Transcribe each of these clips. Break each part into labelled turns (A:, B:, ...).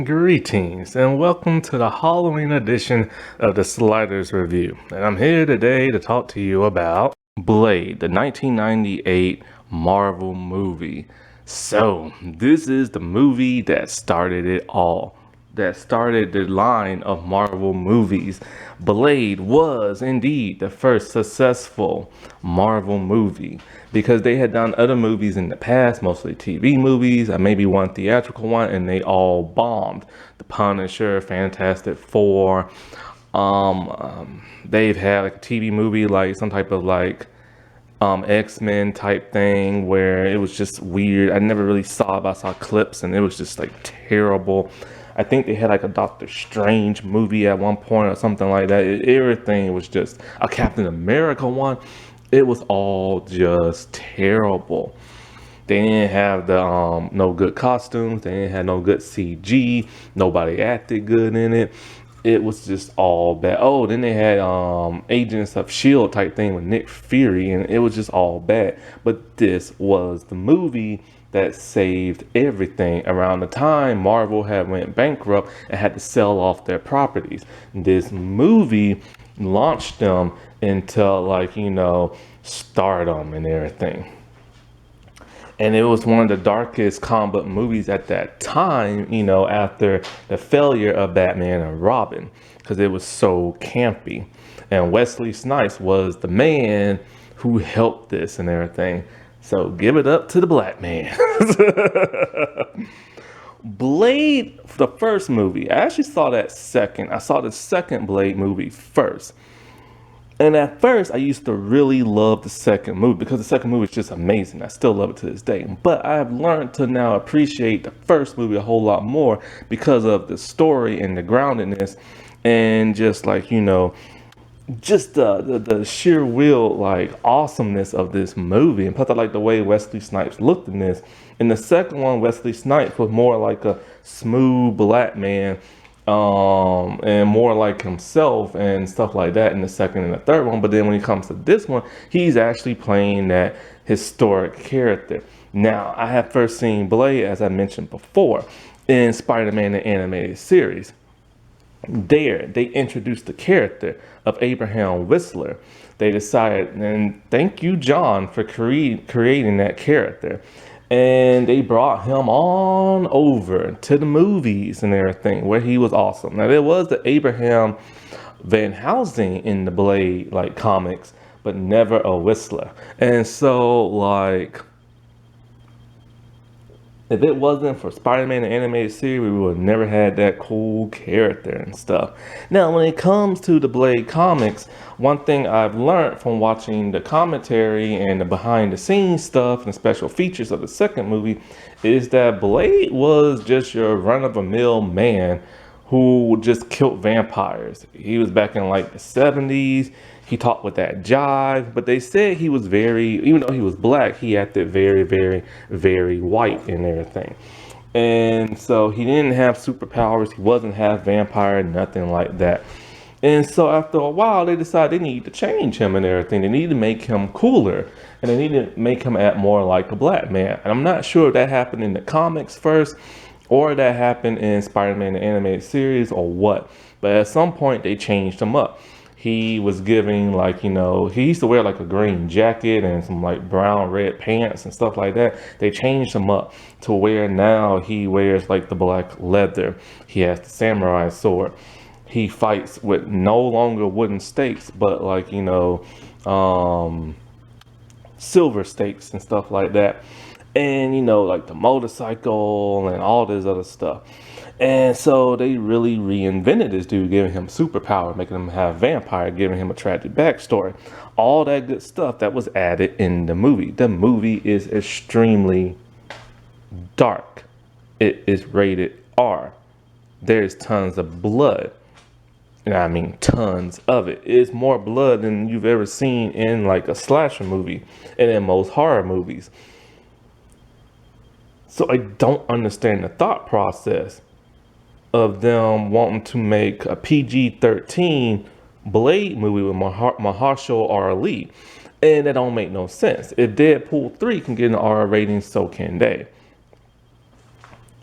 A: Greetings and welcome to the Halloween edition of the Sliders Review. And I'm here today to talk to you about Blade, the 1998 Marvel movie. So, this is the movie that started it all. That started the line of Marvel movies. Blade was indeed the first successful Marvel movie because they had done other movies in the past, mostly TV movies, and maybe one theatrical one, and they all bombed. The Punisher, Fantastic Four. They've had like a TV movie, like some type of like X-Men type thing where it was just weird. I never really saw it, but I saw clips and it was just like terrible. I think they had like a Doctor Strange movie at one point or something like that. Everything was just a Captain America one. It was all just terrible. They didn't have the no good costumes. They didn't have no good CG. Nobody acted good in it. It was just all bad. Oh, then they had Agents of Shield type thing with Nick Fury, and it was just all bad. But this was the movie that saved everything. Around the time Marvel had went bankrupt and had to sell off their properties, this movie launched them into stardom and everything. And it was one of the darkest comic book movies at that time, after the failure of Batman and Robin, because it was so campy. And Wesley Snipes was the man who helped this and everything. So give it up to the black man. Blade, the first movie, I actually saw that second. I saw the second Blade movie first. And at first, I used to really love the second movie because the second movie is just amazing. I still love it to this day. But I have learned to now appreciate the first movie a whole lot more because of the story and the groundedness and just just the sheer will, awesomeness of this movie. And plus, I like the way Wesley Snipes looked in this. In the second one, Wesley Snipes was more like a smooth black man, and more like himself and stuff like that in the second and the third one. But then when it comes to this one, he's actually playing that historic character. Now, I have first seen Blade, as I mentioned before, in Spider-Man the Animated Series. There, they introduced the character of Abraham Whistler. They decided, and thank you, John, for creating that character. And they brought him on over to the movies and everything, where he was awesome. Now, there was the Abraham Van Helsing in the Blade, comics, but never a Whistler. And so, if it wasn't for Spider-Man the Animated Series, we would have never had that cool character and stuff. Now, when it comes to the Blade comics, one thing I've learned from watching the commentary and the behind-the-scenes stuff and special features of the second movie is that Blade was just your run-of-the-mill man who just killed vampires. He was back in the 70s. He talked with that jive, but they said he was even though he was black, he acted very, very, very white and everything. And so he didn't have superpowers. He wasn't half vampire, nothing like that. And so after a while, they decided they need to change him and everything. They need to make him cooler, and they need to make him act more like a black man. And I'm not sure if that happened in the comics first, or that happened in Spider-Man the Animated Series, or what. But at some point, they changed him up. He was giving he used to wear a green jacket and some brown red pants and stuff like that. They changed him up to where now he wears the black leather. He has the samurai sword. He fights with no longer wooden stakes, but silver stakes and stuff like that. And the motorcycle and all this other stuff. And so they really reinvented this dude, giving him superpower, making him have vampire, giving him a tragic backstory. All that good stuff that was added in the movie. The movie is extremely dark. It is rated R. There's tons of blood. And I mean tons of it. It's more blood than you've ever seen in a slasher movie and in most horror movies. So I don't understand the thought process of them wanting to make a PG-13 Blade movie with Mahershala Ali. And that don't make no sense. If Deadpool 3 can get an R rating, so can they.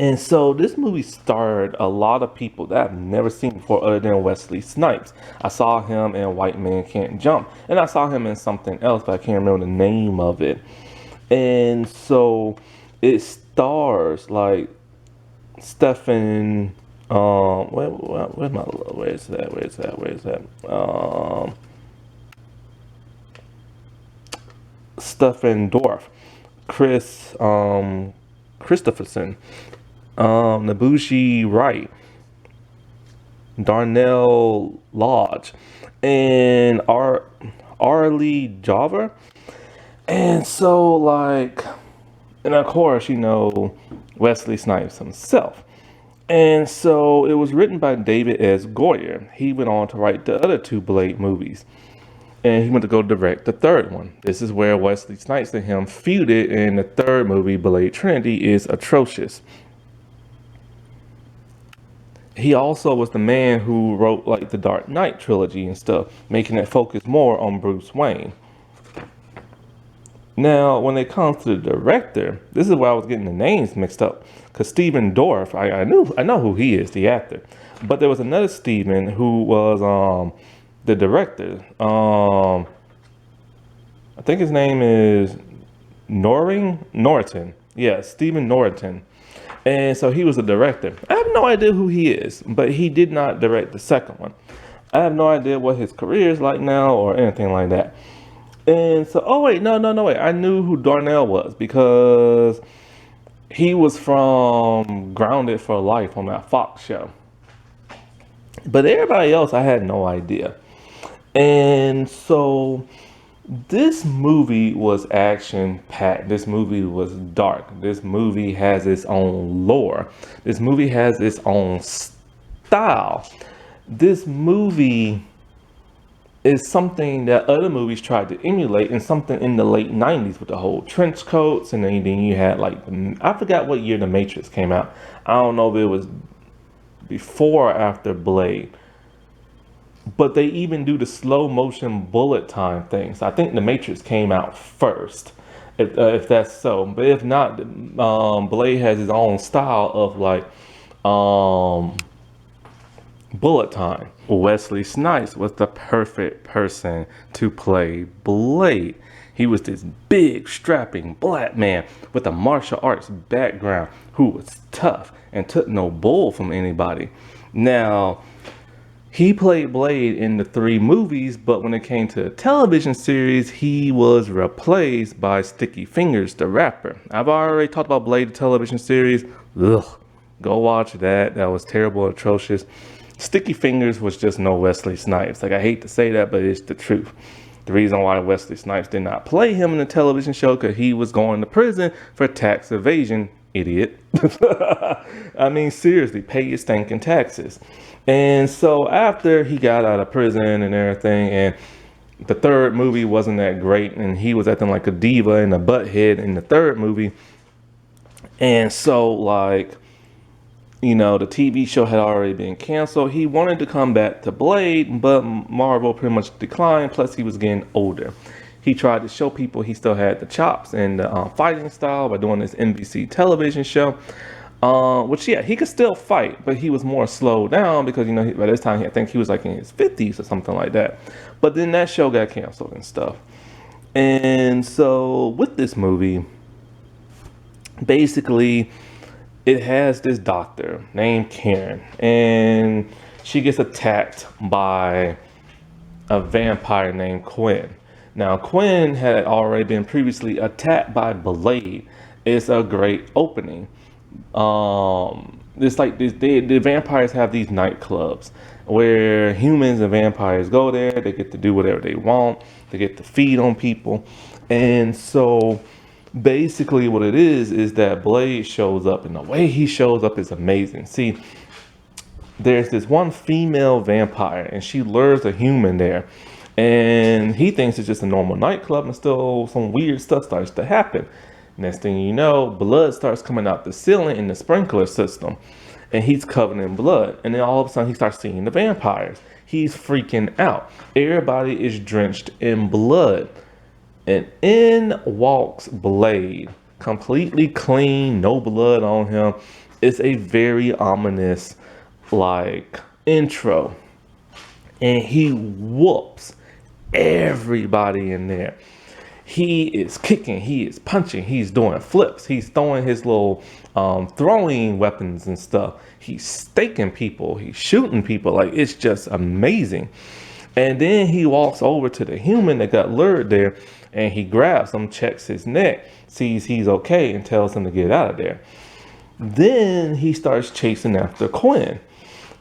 A: And so this movie starred a lot of people that I've never seen before other than Wesley Snipes. I saw him in White Man Can't Jump, and I saw him in something else, but I can't remember the name of it. And so it stars like Stephen, where's that? Stephen Dorff, Christopherson, Nabushi Wright, Darnell Lodge, and Arlie Java. And so, like, and of course, Wesley Snipes himself. And so it was written by David S. Goyer. He went on to write the other two Blade movies. And he went to go direct the third one. This is where Wesley Snipes and him feuded, and the third movie, Blade Trinity, is atrocious. He also was the man who wrote like the Dark Knight trilogy and stuff, making it focus more on Bruce Wayne. Now, when it comes to the director, this is where I was getting the names mixed up. Because Stephen Dorff, I know who he is, the actor. But there was another Stephen who was the director. I think his name is Norton. Yeah, Stephen Norton. And so he was the director. I have no idea who he is, but he did not direct the second one. I have no idea what his career is like now or anything like that. And so, wait. I knew who Darnell was because he was from Grounded for Life on that Fox show. But everybody else, I had no idea. And so this movie was action-packed. This movie was dark. This movie has its own lore. This movie has its own style. This movie is something that other movies tried to emulate, and something in the late 90s with the whole trench coats. And then you had like, I forgot what year The Matrix came out. I don't know if it was before or after Blade. But they even do the slow motion bullet time thing. So I think The Matrix came out first, if that's so. But if not, Blade has his own style of like bullet time. Wesley Snipes was the perfect person to play Blade. He was this big, strapping black man with a martial arts background who was tough and took no bull from anybody. Now, he played Blade in the 3 movies, but when it came to a television series, he was replaced by Sticky Fingers, the rapper. I've already talked about Blade, the television series. Ugh, go watch that. That was terrible, atrocious. Sticky Fingers was just no Wesley Snipes. Like, I hate to say that, but it's the truth. The reason why Wesley Snipes did not play him in the television show, because he was going to prison for tax evasion. Idiot. I mean, seriously, pay your stinking taxes. And so after he got out of prison and everything, and the third movie wasn't that great, and he was acting like a diva and a butthead in the third movie. And so, like, the TV show had already been canceled. He wanted to come back to Blade, but Marvel pretty much declined. Plus, he was getting older. He tried to show people he still had the chops and the fighting style by doing this NBC television show. Which, yeah, he could still fight, but he was more slowed down because, by this time, I think he was like in his 50s or something like that. But then that show got canceled and stuff. And so with this movie, basically, it has this doctor named Karen, and she gets attacked by a vampire named Quinn. Now, Quinn had already been previously attacked by Blade. It's a great opening. It's like the vampires have these nightclubs where humans and vampires go there. They get to do whatever they want. They get to feed on people. And so basically what it is that Blade shows up, and the way he shows up is amazing. See, there's this one female vampire, and she lures a human there, and he thinks it's just a normal nightclub, and still some weird stuff starts to happen. Next thing you know, blood starts coming out the ceiling in the sprinkler system, and he's covered in blood. And then all of a sudden he starts seeing the vampires. He's freaking out. Everybody is drenched in blood. And in walks Blade, completely clean, no blood on him. It's a very ominous like intro, and he whoops everybody in there. He is kicking, he is punching, he's doing flips, he's throwing his little throwing weapons and stuff. He's staking people, he's shooting people. Like, it's just amazing. And then he walks over to the human that got lured there, and he grabs him, checks his neck, sees he's okay, and tells him to get out of there. Then he starts chasing after Quinn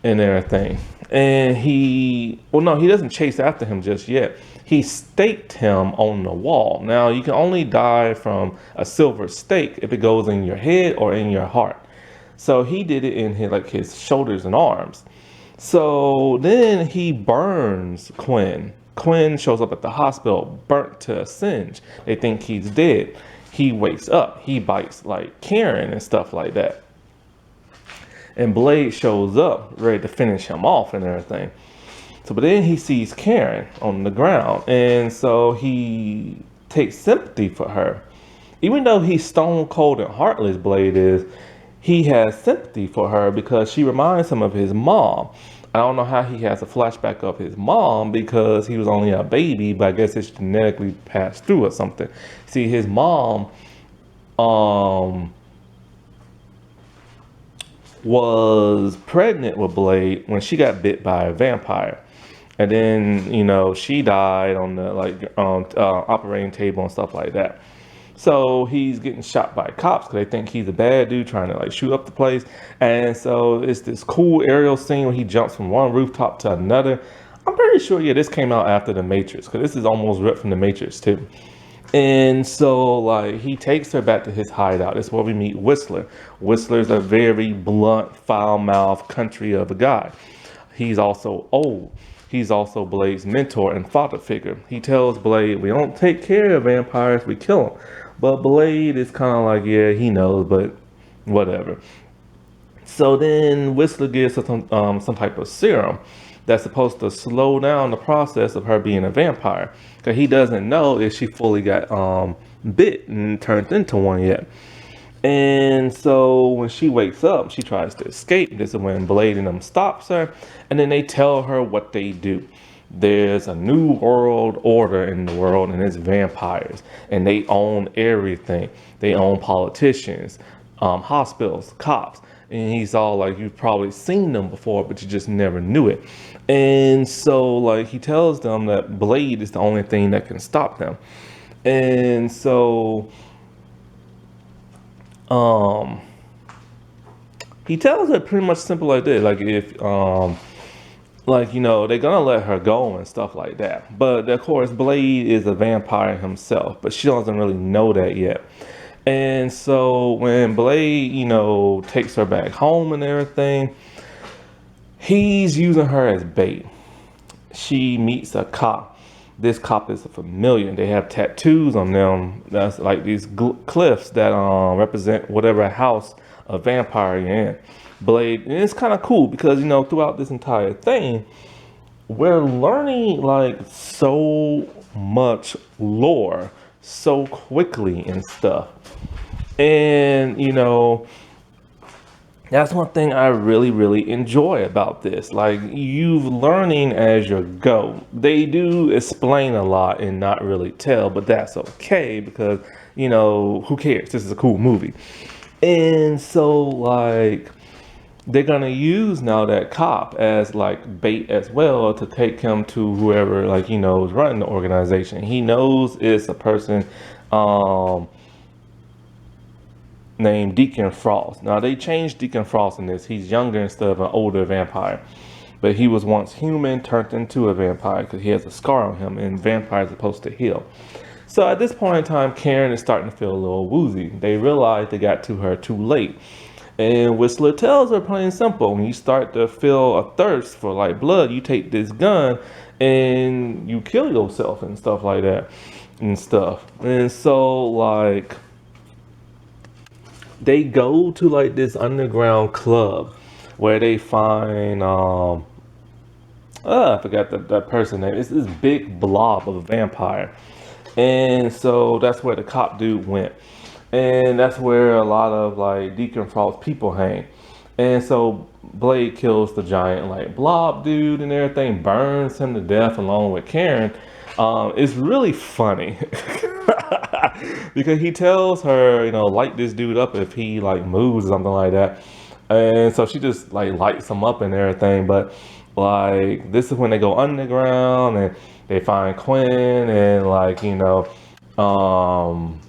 A: and everything. And he doesn't chase after him just yet. He staked him on the wall. Now, you can only die from a silver stake if it goes in your head or in your heart. So he did it in his shoulders and arms. So then he burns Quinn. Quinn shows up at the hospital, burnt to a singe. They think he's dead. He wakes up. He bites like Karen and stuff like that. And Blade shows up, ready to finish him off and everything. So, but then he sees Karen on the ground, and so he takes sympathy for her. Even though he's stone cold and heartless, Blade is, he has sympathy for her because she reminds him of his mom. I don't know how he has a flashback of his mom because he was only a baby, but I guess it's genetically passed through or something. See, his mom was pregnant with Blade when she got bit by a vampire. And then, she died on the operating table and stuff like that. So he's getting shot by cops because they think he's a bad dude trying to shoot up the place. And so it's this cool aerial scene where he jumps from one rooftop to another. I'm pretty sure, this came out after The Matrix, because this is almost ripped from The Matrix too. And so he takes her back to his hideout. That's where we meet Whistler. Whistler's a very blunt, foul-mouthed country of a guy. He's also old. He's also Blade's mentor and father figure. He tells Blade, we don't take care of vampires, we kill them. But Blade is kind of like, yeah, he knows, but whatever. So then Whistler gives her some type of serum that's supposed to slow down the process of her being a vampire. Because he doesn't know if she fully got bit and turned into one yet. And so when she wakes up, she tries to escape. This is when Blade and them stops her. And then they tell her what they do. There's a new world order in the world, and it's vampires. And they own everything. They own politicians, hospitals, cops. And he's all like, you've probably seen them before, but you just never knew it. And so he tells them that Blade is the only thing that can stop them. And so he tells her pretty much simple like this, if they're gonna let her go and stuff like that. But of course Blade is a vampire himself, but she doesn't really know that yet. And so when Blade takes her back home and everything, he's using her as bait. She meets a cop. This cop is a familiar. They have tattoos on them. That's like these cliffs that represent whatever house a vampire you're in. Blade, and it's kind of cool because throughout this entire thing, we're learning so much lore so quickly and stuff. And that's one thing I really, really enjoy about this. You're learning as you go. They do explain a lot and not really tell, but that's okay because, who cares? This is a cool movie. And so, they're going to use now that cop as, bait as well to take him to whoever, is running the organization. He knows it's a person, named Deacon Frost. Now they changed Deacon Frost in this. He's younger instead of an older vampire. But he was once human, turned into a vampire because he has a scar on him, and vampires are supposed to heal. So at this point in time, Karen is starting to feel a little woozy. They realize they got to her too late. And Whistler tells her plain and simple, when you start to feel a thirst for blood, you take this gun and you kill yourself and stuff like that and stuff. And so they go to this underground club where they find I forgot that person name. It's this big blob of a vampire. And so that's where the cop dude went. and that's where a lot of like Deacon Frost's people hang. And so Blade kills the giant like blob dude and everything, burns him to death along with Karen. It's really funny because he tells her, light this dude up if he like moves or something like that. And so she just like lights him up and everything. But like this is when they go underground and they find Quinn and like, um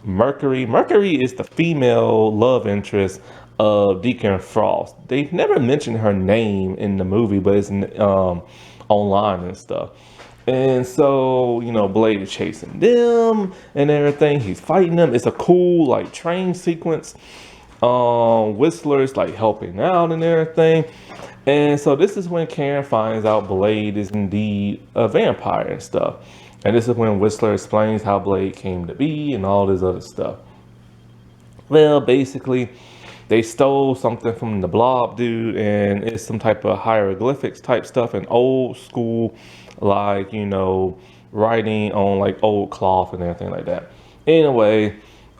A: Mercury. Mercury is the female love interest of Deacon Frost. They've never mentioned her name in the movie, but it's online and stuff. And so, Blade is chasing them and everything. He's fighting them. It's a cool like train sequence. Whistler is like helping out and everything. And so this is when Karen finds out Blade is indeed a vampire and stuff. And this is when Whistler explains how Blade came to be and all this other stuff. Well, basically, they stole something from the blob dude, and it's some type of hieroglyphics type stuff and old school, like, writing on like old cloth and everything like that. Anyway,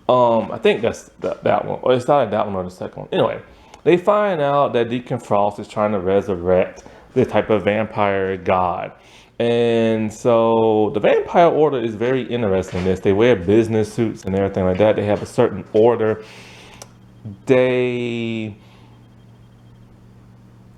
A: I think that's that one. Or it's not that one or the second one. Anyway, they find out that Deacon Frost is trying to resurrect this type of vampire god. And so the vampire order is very interesting in this. They wear business suits and everything like that. They have a certain order. They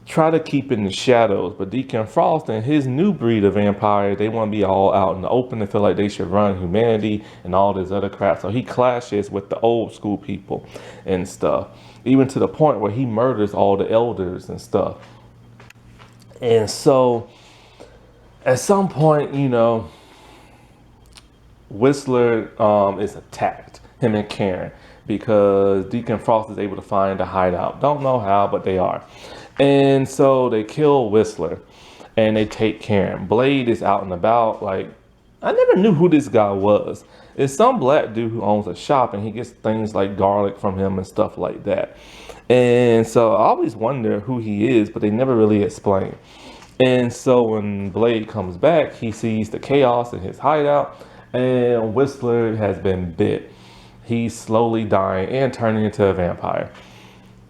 A: try to keep in the shadows, but Deacon Frost and his new breed of vampire, they want to be all out in the open and feel like they should run humanity and all this other crap. So he clashes with the old school people and stuff, even to the point where he murders all the elders and stuff. And so at some point, Whistler is attacked, him and Karen, because Deacon Frost is able to find a hideout. Don't know how, but they are. And so they kill Whistler and they take Karen. Blade is out and about. Like, I never knew who this guy was. It's some black dude who owns a shop and he gets things like garlic from him and stuff like that. And so I always wonder who he is, but they never really explain. And so when Blade comes back, he sees the chaos in his hideout and Whistler has been bit. He's slowly dying and turning into a vampire.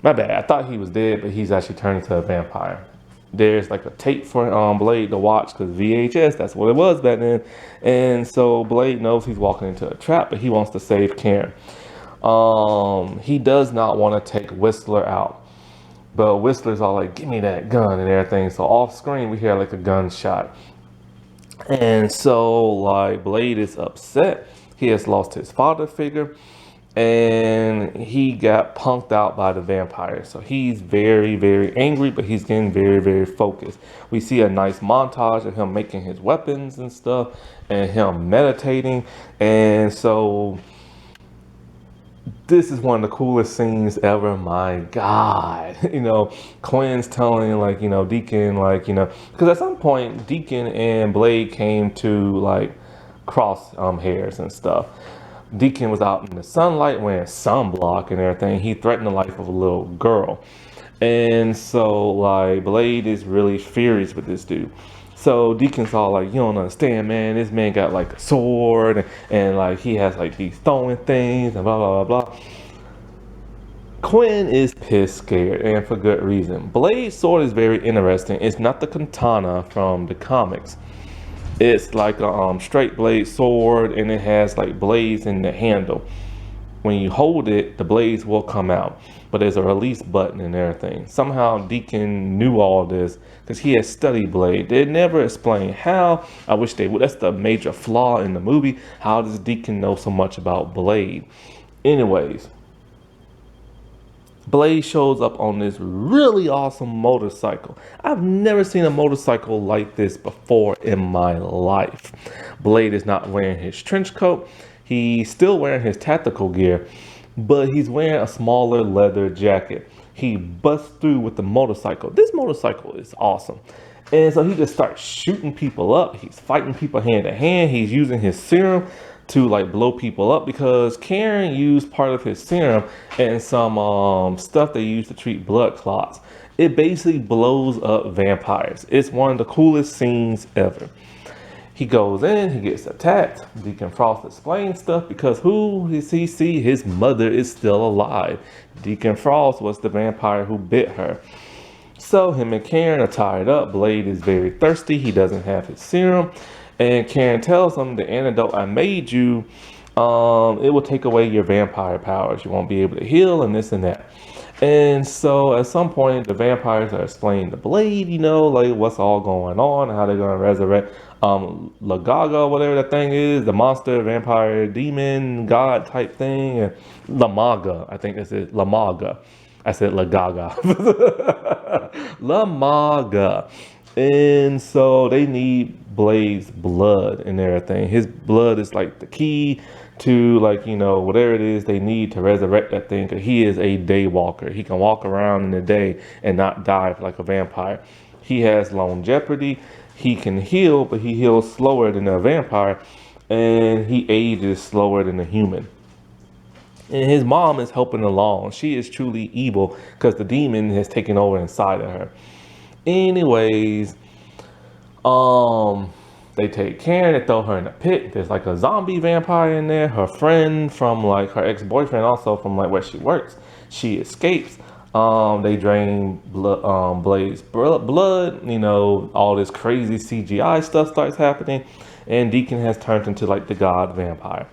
A: My bad, I thought he was dead, but he's actually turning into a vampire. There's like a tape for Blade to watch because VHS, that's what it was back then. And so Blade knows he's walking into a trap, but he wants to save Karen. He does not want to take Whistler out. But Whistler's all like, give me that gun and everything. So off screen, we hear like a gunshot. And so like Blade is upset. He has lost his father figure and he got punked out by the vampire. So he's very, very angry, but he's getting very, very focused. We see a nice montage of him making his weapons and stuff and him meditating. And so this is one of the coolest scenes ever. My God, Quinn's telling like, Deacon, like, because at some point Deacon and Blade came to like cross hairs and stuff. Deacon was out in the sunlight wearing sunblock and everything. He threatened the life of a little girl. And so like Blade is really furious with this dude. So Deacon's all like, you don't understand, man. This man got like a sword and like he has like these throwing things and blah, blah, blah, blah. Quinn is pissed scared and for good reason. Blade's sword is very interesting. It's not the katana from the comics. It's like a straight blade sword and it has like blades in the handle. When you hold it, the blades will come out, but there's a release button and everything. Somehow Deacon knew all this because he had studied Blade. They never explain how. I wish they would. That's the major flaw in the movie. How does Deacon know so much about Blade? Anyways, Blade shows up on this really awesome motorcycle. I've never seen a motorcycle like this before in my life. Blade is not wearing his trench coat. He's still wearing his tactical gear, but he's wearing a smaller leather jacket. He busts through with the motorcycle. This motorcycle is awesome. And so he just starts shooting people up. He's fighting people hand to hand. He's using his serum to like blow people up because Karen used part of his serum and some stuff they use to treat blood clots. It basically blows up vampires. It's one of the coolest scenes ever. He goes in, he gets attacked. Deacon Frost explains stuff because who does he see? His mother is still alive. Deacon Frost was the vampire who bit her. So him and Karen are tied up. Blade is very thirsty. He doesn't have his serum. And Karen tells him the antidote I made you, it will take away your vampire powers. You won't be able to heal and this and that. And so at some point, the vampires are explaining to Blade, like what's all going on, how they're going to resurrect Lagaga, whatever that thing is, the monster, vampire, demon, god type thing, and Lamaga, I think this is Lamaga. I said Lagaga. Lamaga. And so they need Blade's blood and everything. His blood is like the key to whatever it is they need to resurrect that thing, because he is a day walker. He can walk around in the day and not die like a vampire. He has longevity. He can heal, but he heals slower than a vampire, and he ages slower than a human. And his mom is helping along. She is truly evil because the demon has taken over inside of her. Anyways, they take Karen and throw her in a pit. There's like a zombie vampire in there. Her friend from her ex-boyfriend, also from where she works, she escapes. They drain Blade's blood. All this crazy CGI stuff starts happening, and Deacon has turned into the god vampire.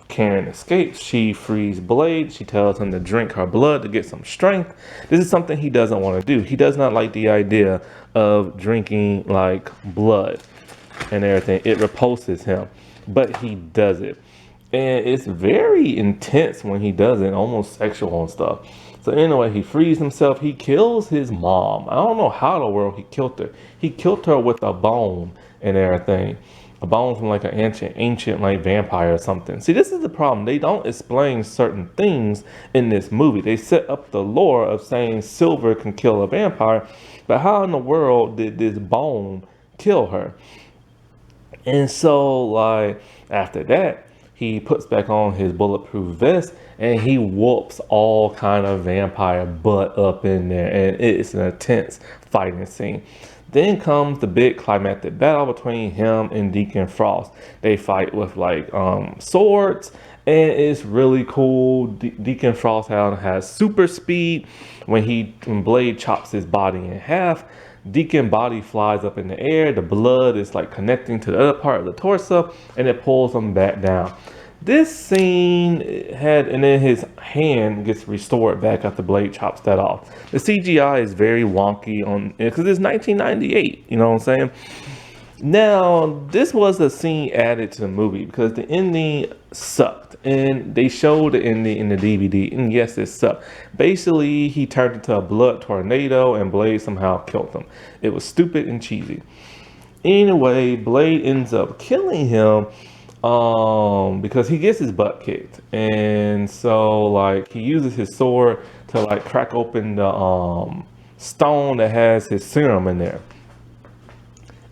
A: Karen escapes. She frees Blade. She tells him to drink her blood to get some strength. This is something he doesn't want to do. He does not like the idea of drinking blood and everything. It repulses him, but he does it. And it's very intense when he does it, almost sexual and stuff. So anyway, he frees himself. He kills his mom. I don't know how in the world he killed her. He killed her with a bone and everything. A bone from an ancient vampire or something. See, this is the problem. They don't explain certain things in this movie. They set up the lore of saying silver can kill a vampire, but how in the world did this bone kill her? And so after that, he puts back on his bulletproof vest and he whoops all kind of vampire butt up in there, and it's an intense fighting scene. Then comes the big climactic battle between him and Deacon Frost. They fight with swords, and it's really cool. Deacon Frost has super speed. When Blade chops his body in half, Deacon body flies up in the air. The blood is connecting to the other part of the torso, and it pulls him back down. This scene and then his hand gets restored back after Blade chops that off. The CGI is very wonky because it's 1998, you know what I'm saying? Now, this was a scene added to the movie because the ending sucked, and they showed the ending in the DVD, and yes, it sucked. Basically, he turned into a blood tornado, and Blade somehow killed him. It was stupid and cheesy. Anyway, Blade ends up killing him because he gets his butt kicked, and so he uses his sword to crack open the stone that has his serum in there,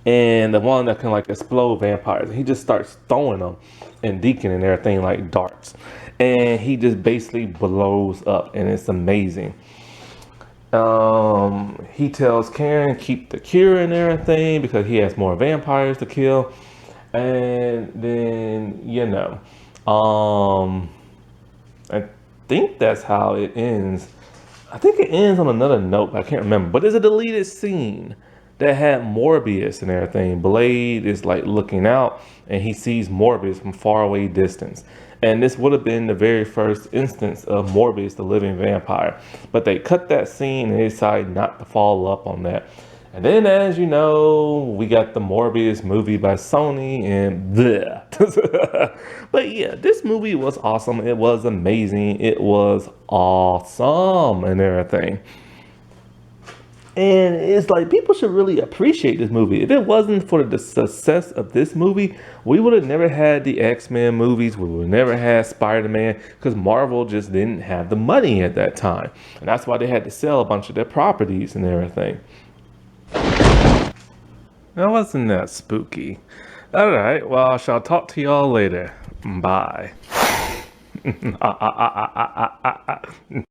A: and the one that can explode vampires. He just starts throwing them and Deacon and everything like darts, and he just basically blows up, and it's amazing. He tells Karen keep the cure and everything because he has more vampires to kill. And then I think that's how it ends. I think it ends on another note, but I can't remember. But there's a deleted scene that had Morbius and everything. Blade is looking out, and he sees Morbius from far away distance. And this would have been the very first instance of Morbius, the living vampire. But they cut that scene and they decided not to follow up on that. And then, as you know, we got the Morbius movie by Sony, and bleh. But yeah, this movie was awesome. It was amazing. It was awesome and everything. And it's people should really appreciate this movie. If it wasn't for the success of this movie, we would have never had the X-Men movies. We would have never had Spider-Man, because Marvel just didn't have the money at that time. And that's why they had to sell a bunch of their properties and everything. That wasn't that spooky. All right, well, I shall talk to y'all later. Bye.